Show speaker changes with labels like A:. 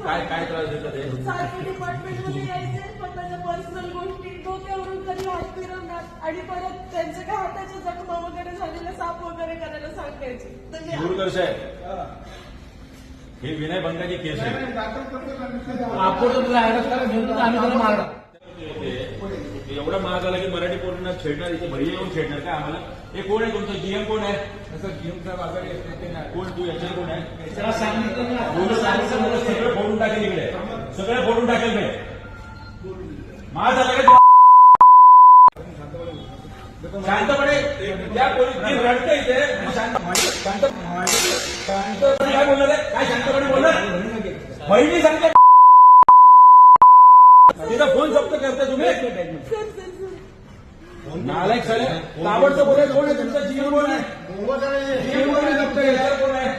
A: काय काय त्रास देतात ते?
B: सारखे डिपार्टमेंटमध्ये यायचे, पण त्याच्या पर्सनल गोष्टी डोक्यावरून कधी हात फिरवणार आणि परत त्यांच्या काय हाताच्या जखमा वगैरे झालेल्या साफ वगैरे करायला सांगायचे.
A: दूरदर्श आहे हे विनयभंगाची केस आहे.
C: आपण तुला अरेस्ट करा घेऊन आम्ही त्याला मारणार.
A: एवढा महाग झाला की मराठी पोरांना छेडणार, इथे भैया येऊन छेडणार का आम्हाला? हे कोण आहे तुमचं जीएम कोण आहे? कोण तू याच्या कोण आहे?
C: त्याला सांगितलं ना.
A: सगळं फोडून टाकेल इकडे, सगळं फोडून टाकेल मी. महाग झाला का शांतपणे त्या पोलीस रडते इथे. शांत काय बोलणार आहे? काय शांतपणे बोलणार? बहिणी सांगते तिचा फोन जप्त करता तुम्ही. नालायक साले ताबडतोब बोलायचं. कोण आहे तुमचा जीवन? कोण आहे? जीवन कोण आहे? जप्त केल्यावर कोण आहे?